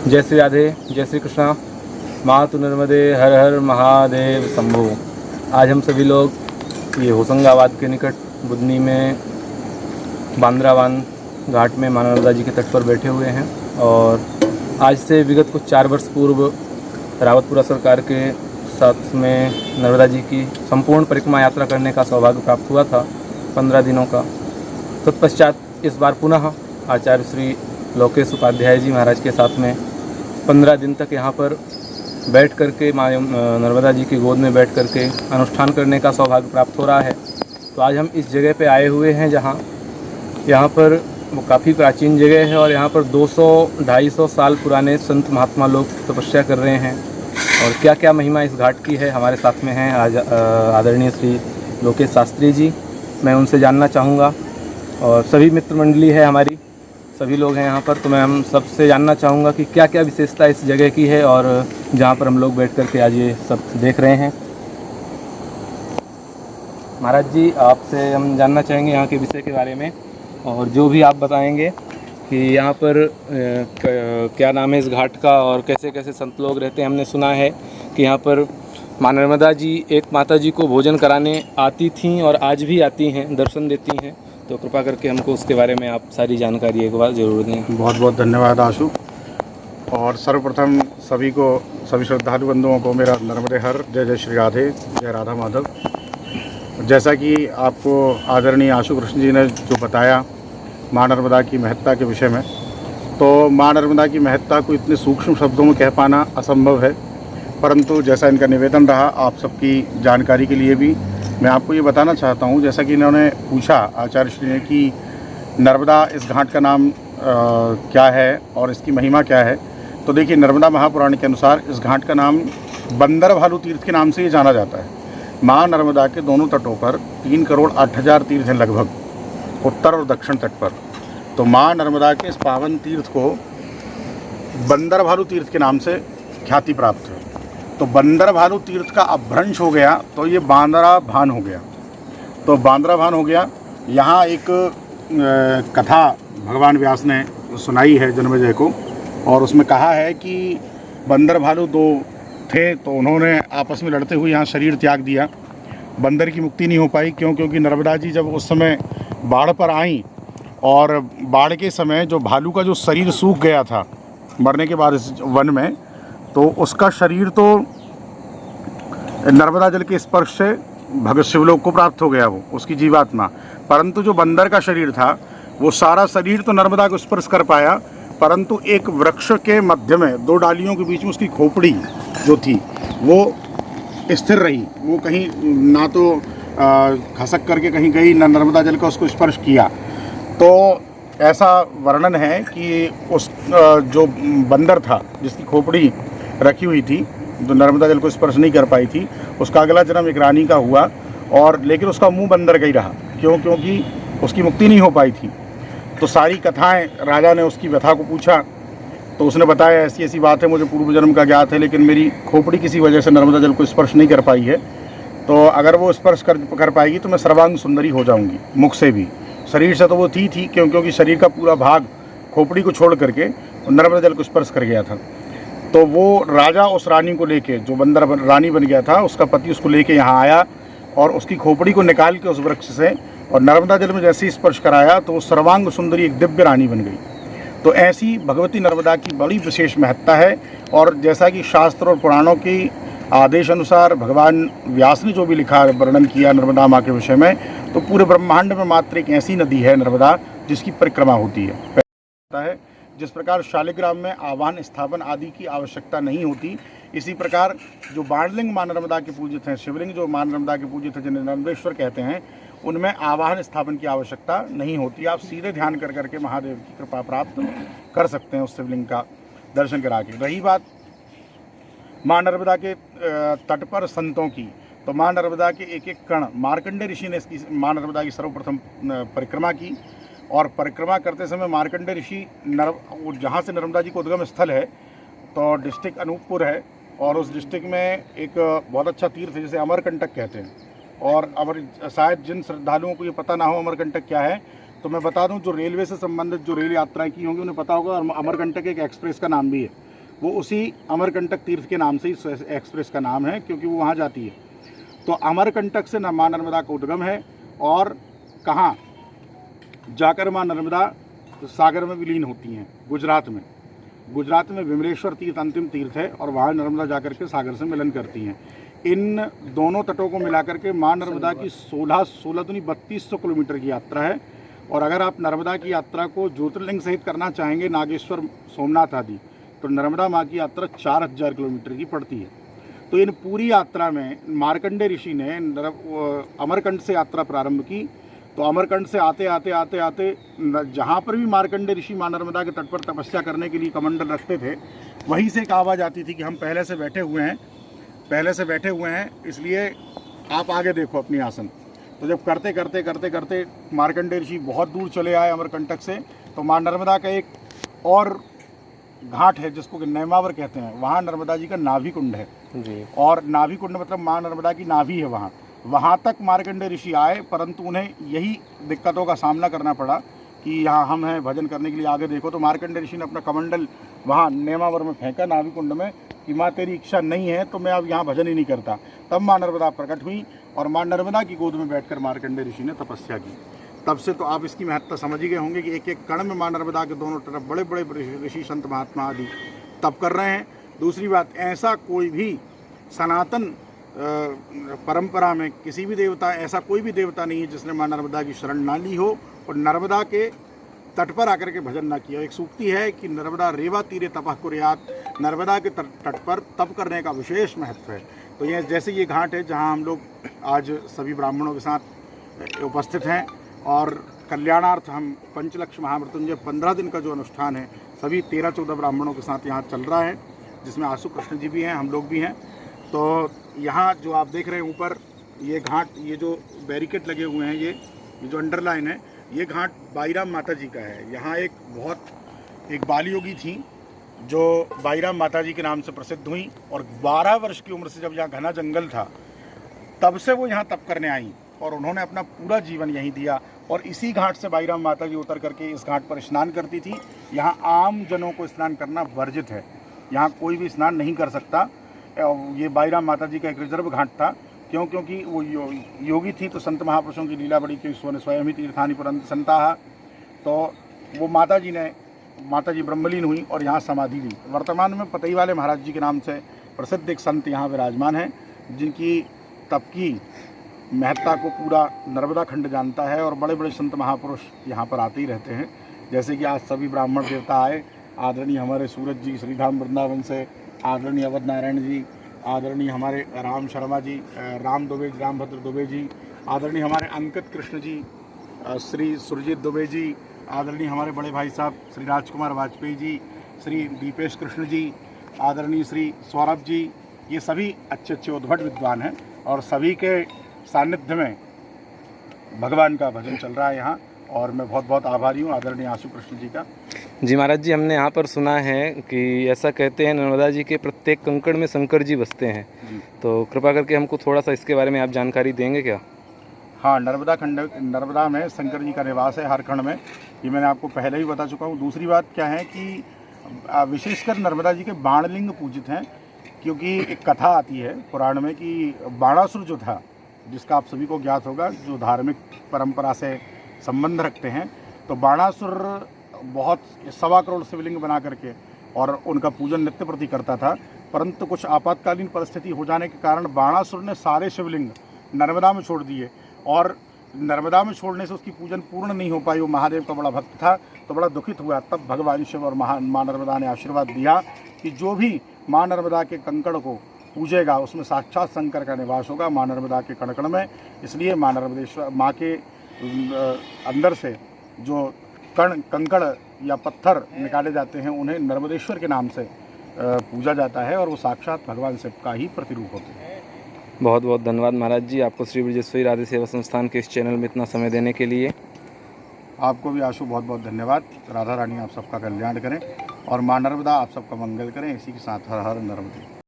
जय श्री राधे, जय श्री कृष्णा। मातु नर्मदे, हर हर महादेव शंभो। आज हम सभी लोग ये होशंगाबाद के निकट बुधनी में बांद्रावान घाट में माँ नर्मदा जी के तट पर बैठे हुए हैं और आज से विगत कुछ 4 वर्ष पूर्व रावतपुरा सरकार के साथ में नर्मदा जी की संपूर्ण परिक्रमा यात्रा करने का सौभाग्य प्राप्त हुआ था 15 दिनों का। तत्पश्चात इस बार पुनः आचार्य श्री लोकेश उपाध्याय जी महाराज के साथ में 15 दिन तक यहाँ पर बैठ करके माँ नर्मदा जी की गोद में बैठ करके अनुष्ठान करने का सौभाग्य प्राप्त हो रहा है। तो आज हम इस जगह पे आए हुए हैं जहाँ यहाँ पर वो काफ़ी प्राचीन जगह है और यहाँ पर 200-250 साल पुराने संत महात्मा लोग तपस्या कर रहे हैं। और क्या क्या महिमा इस घाट की है, हमारे साथ में हैं आज आदरणीय श्री लोकेश शास्त्री जी। मैं उनसे जानना चाहूँगा और सभी मित्र मंडली है हमारी, सभी लोग हैं यहाँ पर, तो मैं हम सबसे जानना चाहूँगा कि क्या क्या विशेषता इस जगह की है और जहाँ पर हम लोग बैठ कर के आज ये सब देख रहे हैं। महाराज जी, आपसे हम जानना चाहेंगे यहाँ के विषय के बारे में और जो भी आप बताएंगे कि यहाँ पर क्या नाम है इस घाट का और कैसे कैसे संत लोग रहते हैं। हमने सुना है कि यहाँ पर माँ नर्मदा जी एक माता जी को भोजन कराने आती थीं और आज भी आती हैं, दर्शन देती हैं। तो कृपा करके हमको उसके बारे में आप सारी जानकारी एक बार ज़रूर दें। बहुत बहुत धन्यवाद आशु। और सर्वप्रथम सभी श्रद्धालु बंधुओं को मेरा नर्मदे हर जय जय श्री राधे, जय राधा माधव। जैसा कि आपको आदरणीय आशु कृष्ण जी ने जो बताया माँ नर्मदा की महत्ता के विषय में, तो माँ नर्मदा की महत्ता को इतने सूक्ष्म शब्दों में कह पाना असंभव है, परंतु जैसा इनका निवेदन रहा आप सबकी जानकारी के लिए भी मैं आपको ये बताना चाहता हूँ। जैसा कि इन्होंने पूछा आचार्य श्री ने कि नर्मदा इस घाट का नाम क्या है और इसकी महिमा क्या है, तो देखिए नर्मदा महापुराण के अनुसार इस घाट का नाम बंदर भालू तीर्थ के नाम से ही जाना जाता है। माँ नर्मदा के दोनों तटों पर 3 करोड़ 8 हज़ार तीर्थ हैं लगभग, उत्तर और दक्षिण तट पर। तो माँ नर्मदा के इस पावन तीर्थ को बंदर भालू तीर्थ के नाम से ख्याति प्राप्त है। तो बंदर भालू तीर्थ का अपभ्रंश हो गया तो ये बांद्रा भान हो गया। तो बांद्रा भान हो गया। यहाँ एक कथा भगवान व्यास ने सुनाई है जन्मेजय को और उसमें कहा है कि बंदर भालू 2 थे, तो उन्होंने आपस में लड़ते हुए यहाँ शरीर त्याग दिया। बंदर की मुक्ति नहीं हो पाई, क्योंकि नर्मदा जी जब उस समय बाढ़ पर आईं और बाढ़ के समय जो भालू का जो शरीर सूख गया था मरने के बाद इस वन में, तो उसका शरीर तो नर्मदा जल के स्पर्श से भगत शिवलोक को प्राप्त हो गया, वो उसकी जीवात्मा। परंतु जो बंदर का शरीर था वो सारा शरीर तो नर्मदा को स्पर्श कर पाया, परंतु एक वृक्ष के मध्य में 2 डालियों के बीच में उसकी खोपड़ी जो थी वो स्थिर रही। वो कहीं ना तो खसक करके कहीं गई, ना नर्मदा जल का उसको स्पर्श किया। तो ऐसा वर्णन है कि उस जो बंदर था जिसकी खोपड़ी रखी हुई थी, जो नर्मदा जल को स्पर्श नहीं कर पाई थी, उसका अगला जन्म एक रानी का हुआ और लेकिन उसका मुंह बंदर का ही रहा। क्योंकि उसकी मुक्ति नहीं हो पाई थी। तो सारी कथाएं राजा ने उसकी व्यथा को पूछा तो उसने बताया ऐसी ऐसी बात है, मुझे पूर्व जन्म का ज्ञात है, लेकिन मेरी खोपड़ी किसी वजह से नर्मदा जल को स्पर्श नहीं कर पाई है। तो अगर वो स्पर्श कर पाएगी तो मैं सर्वांग सुंदरी हो जाऊंगी, मुख से भी। शरीर से तो वो थी क्योंकि शरीर का पूरा भाग खोपड़ी को छोड़ करके नर्मदा जल को स्पर्श कर गया था। तो वो राजा उस रानी को लेके, जो बंदर रानी बन गया था, उसका पति उसको लेके यहाँ आया और उसकी खोपड़ी को निकाल के उस वृक्ष से और नर्मदा जल में जैसे ही स्पर्श कराया तो वो सर्वांग सुंदरी एक दिव्य रानी बन गई। तो ऐसी भगवती नर्मदा की बड़ी विशेष महत्ता है। और जैसा कि शास्त्र और पुराणों की आदेश अनुसार भगवान व्यास ने जो भी लिखा, वर्णन किया नर्मदा माँ के विषय में, तो पूरे ब्रह्मांड में मात्र एक ऐसी नदी है नर्मदा जिसकी परिक्रमा होती है। जिस प्रकार शालिग्राम में आवाहन स्थापन आदि की आवश्यकता नहीं होती, इसी प्रकार जो बाणलिंग माँ नर्मदा के पूजित हैं, शिवलिंग जो माँ नर्मदा के पूजित हैं जिन्हें नर्मदेश्वर कहते हैं, उनमें आवाहन स्थापन की आवश्यकता नहीं होती। आप सीधे ध्यान कर करके महादेव की कृपा प्राप्त कर सकते हैं उस शिवलिंग का दर्शन करा के। रही बात माँ नर्मदा के तट पर संतों की, तो माँ नर्मदा के एक एक कण, मार्कंडेय ऋषि ने इसकी माँ नर्मदा की सर्वप्रथम परिक्रमा की और परिक्रमा करते समय मार्कंडेय ऋषि जहाँ से नर्मदा जी को उद्गम स्थल है तो डिस्ट्रिक्ट अनूपपुर है और उस डिस्ट्रिक्ट में एक बहुत अच्छा तीर्थ है जिसे अमरकंटक कहते हैं। और शायद जिन श्रद्धालुओं को ये पता ना हो अमरकंटक क्या है, तो मैं बता दूं, जो रेलवे से संबंधित जो रेल यात्राएं की होंगी उन्हें पता होगा। और अमरकंटक एक एक्सप्रेस का नाम भी है। वो उसी अमरकंटक तीर्थ के नाम से ही एक्सप्रेस का नाम है, क्योंकि वो वहाँ जाती है। तो अमरकंटक से माँ नर्मदा का उद्गम है और कहाँ जाकर माँ नर्मदा सागर में विलीन होती हैं, गुजरात में। गुजरात में विमलेश्वर तीर्थ अंतिम तीर्थ है और वहाँ नर्मदा जाकर के सागर से मिलन करती हैं। इन दोनों तटों को मिलाकर के माँ नर्मदा की 3200 किलोमीटर की यात्रा है। और अगर आप नर्मदा की यात्रा को ज्योतिर्लिंग सहित करना चाहेंगे, नागेश्वर, सोमनाथ आदि, तो नर्मदा माँ की यात्रा 4000 किलोमीटर की पड़ती है। तो इन पूरी यात्रा में मार्कंडेय ऋषि ने अमरकंट से यात्रा प्रारंभ की। तो अमरकंट से आते आते आते आते जहाँ पर भी मार्कंडेय ऋषि माँ नर्मदा के तट पर तपस्या करने के लिए कमंडल रखते थे, वहीं से एक आवाज़ आती थी कि हम पहले से बैठे हुए हैं, इसलिए आप आगे देखो अपनी आसन। तो जब करते करते करते करते मार्कंडेय ऋषि बहुत दूर चले आए अमरकंटक से, तो माँ नर्मदा का एक और घाट है जिसको कि नेमावर कहते हैं, वहाँ नर्मदा जी का नाभि कुंड है जी। और नाभि कुंड मतलब माँ नर्मदा की नाभि है वहाँ तक मार्कंडेय ऋषि आए, परंतु उन्हें यही दिक्कतों का सामना करना पड़ा कि यहाँ हम हैं, भजन करने के लिए आगे देखो। तो मार्कंडेय ऋषि ने अपना कमंडल वहाँ नेमावर में फेंका, नाभि कुंड में, कि माँ तेरी इच्छा नहीं है तो मैं अब यहाँ भजन ही नहीं करता। तब माँ नर्मदा प्रकट हुई और माँ नर्मदा की गोद में बैठकर मार्कंडेय ऋषि ने तपस्या की। तब से तो आप इसकी महत्ता समझ ही गए होंगे कि एक एक कण में माँ नर्मदा के दोनों तरफ बड़े बड़े ऋषि संत महात्मा आदि तप कर रहे हैं। दूसरी बात, ऐसा कोई भी सनातन परंपरा में किसी भी देवता, ऐसा कोई भी देवता नहीं है जिसने माँ नर्मदा की शरण ना ली हो और नर्मदा के तट पर आकर के भजन ना किया। एक सूक्ति है कि नर्मदा रेवा तीरे तपः कुर्यात्, नर्मदा के तट पर तप करने का विशेष महत्व है। तो ये जैसे ये घाट है जहाँ हम लोग आज सभी ब्राह्मणों के साथ उपस्थित हैं और कल्याणार्थ हम पंचलक्ष महामृत्युंजय 15 दिन का जो अनुष्ठान है सभी 13-14 ब्राह्मणों के साथ यहाँ चल रहा है, जिसमें आशु कृष्ण जी भी हैं, हम लोग भी हैं। तो यहाँ जो आप देख रहे हैं ऊपर ये घाट, ये जो बैरिकेड लगे हुए हैं, ये जो अंडरलाइन है, ये घाट बाईराम माता जी का है। यहाँ एक बाल योगी थी जो बाईराम माता जी के नाम से प्रसिद्ध हुई और 12 वर्ष की उम्र से जब यहाँ घना जंगल था तब से वो यहाँ तप करने आई और उन्होंने अपना पूरा जीवन यहीं दिया। और इसी घाट से बाईराम माता जी उतर करके इस घाट पर स्नान करती थी। यहाँ आम जनों को स्नान करना वर्जित है, यहाँ कोई भी स्नान नहीं कर सकता। ये बाईराम माता जी का एक रिजर्व घाट था, क्योंकि वो योगी थी तो संत महापुरुषों की लीला बड़ी, क्योंकि स्वयं ही तीर्थानि पुरंत संता। तो वो माता जी ब्रह्मलीन हुई और यहाँ समाधि ली। वर्तमान में पतई वाले महाराज जी के नाम से प्रसिद्ध एक संत यहाँ विराजमान हैं, जिनकी तप की महत्ता को पूरा नर्मदा खंड जानता है और बड़े बड़े संत महापुरुष यहाँ पर आते ही रहते हैं। जैसे कि आज सभी ब्राह्मण देवता आए, आदरणीय हमारे सूरज जी श्रीधाम वृंदावन से, आदरणीय अवध नारायण जी, आदरणीय हमारे राम शर्मा जी, रामभद्र दुबे जी, आदरणीय हमारे अंकित कृष्ण जी, श्री सुरजीत दुबे जी, आदरणीय हमारे बड़े भाई साहब श्री राजकुमार वाजपेयी जी, श्री दीपेश कृष्ण जी, आदरणीय श्री सौरभ जी, ये सभी अच्छे उद्भट विद्वान हैं और सभी के सानिध्य में भगवान का भजन चल रहा है यहाँ। और मैं बहुत बहुत आभारी हूँ आदरणीय आशु कृष्ण जी का। जी महाराज जी, हमने यहाँ पर सुना है कि ऐसा कहते हैं नर्मदा जी के प्रत्येक कंकड़ में शंकर जी बसते हैं जी। तो कृपा करके हमको थोड़ा सा इसके बारे में आप जानकारी देंगे क्या? हाँ, नर्मदा में शंकर जी का निवास है हर खंड में, ये मैंने आपको पहले ही बता चुका हूँ। दूसरी बात क्या है कि विशेषकर नर्मदा जी के बाणलिंग पूजित हैं, क्योंकि एक कथा आती है पुराण में कि बाणासुर जो था, जिसका आप सभी को ज्ञात होगा, जो धार्मिक परंपरा से संबंध रखते हैं, तो बाणासुर बहुत 1.25 करोड़ शिवलिंग बना करके और उनका पूजन नित्य प्रति करता था। परंतु कुछ आपातकालीन परिस्थिति हो जाने के कारण बाणासुर ने सारे शिवलिंग नर्मदा में छोड़ दिए और नर्मदा में छोड़ने से उसकी पूजन पूर्ण नहीं हो पाई। वो महादेव का बड़ा भक्त था तो बड़ा दुखित हुआ। तब भगवान शिव और माँ नर्मदा ने आशीर्वाद दिया कि जो भी माँ नर्मदा के कंकड़ को पूजेगा उसमें साक्षात शंकर का निवास होगा, माँ नर्मदा के कणकण में। इसलिए माँ नर्मदेश्वर माँ के अंदर से जो कंकड़ या पत्थर निकाले जाते हैं उन्हें नर्मदेश्वर के नाम से पूजा जाता है और वो साक्षात भगवान शिव का ही प्रतिरूप होते हैं। बहुत बहुत धन्यवाद महाराज जी, आपको श्री ब्रजेश्वरी राधे सेवा संस्थान के इस चैनल में इतना समय देने के लिए। आपको भी आशु बहुत बहुत धन्यवाद। राधा रानी आप सबका कल्याण करें और माँ नर्मदा आप सबका मंगल करें। इसी के साथ हर हर नर्मदे।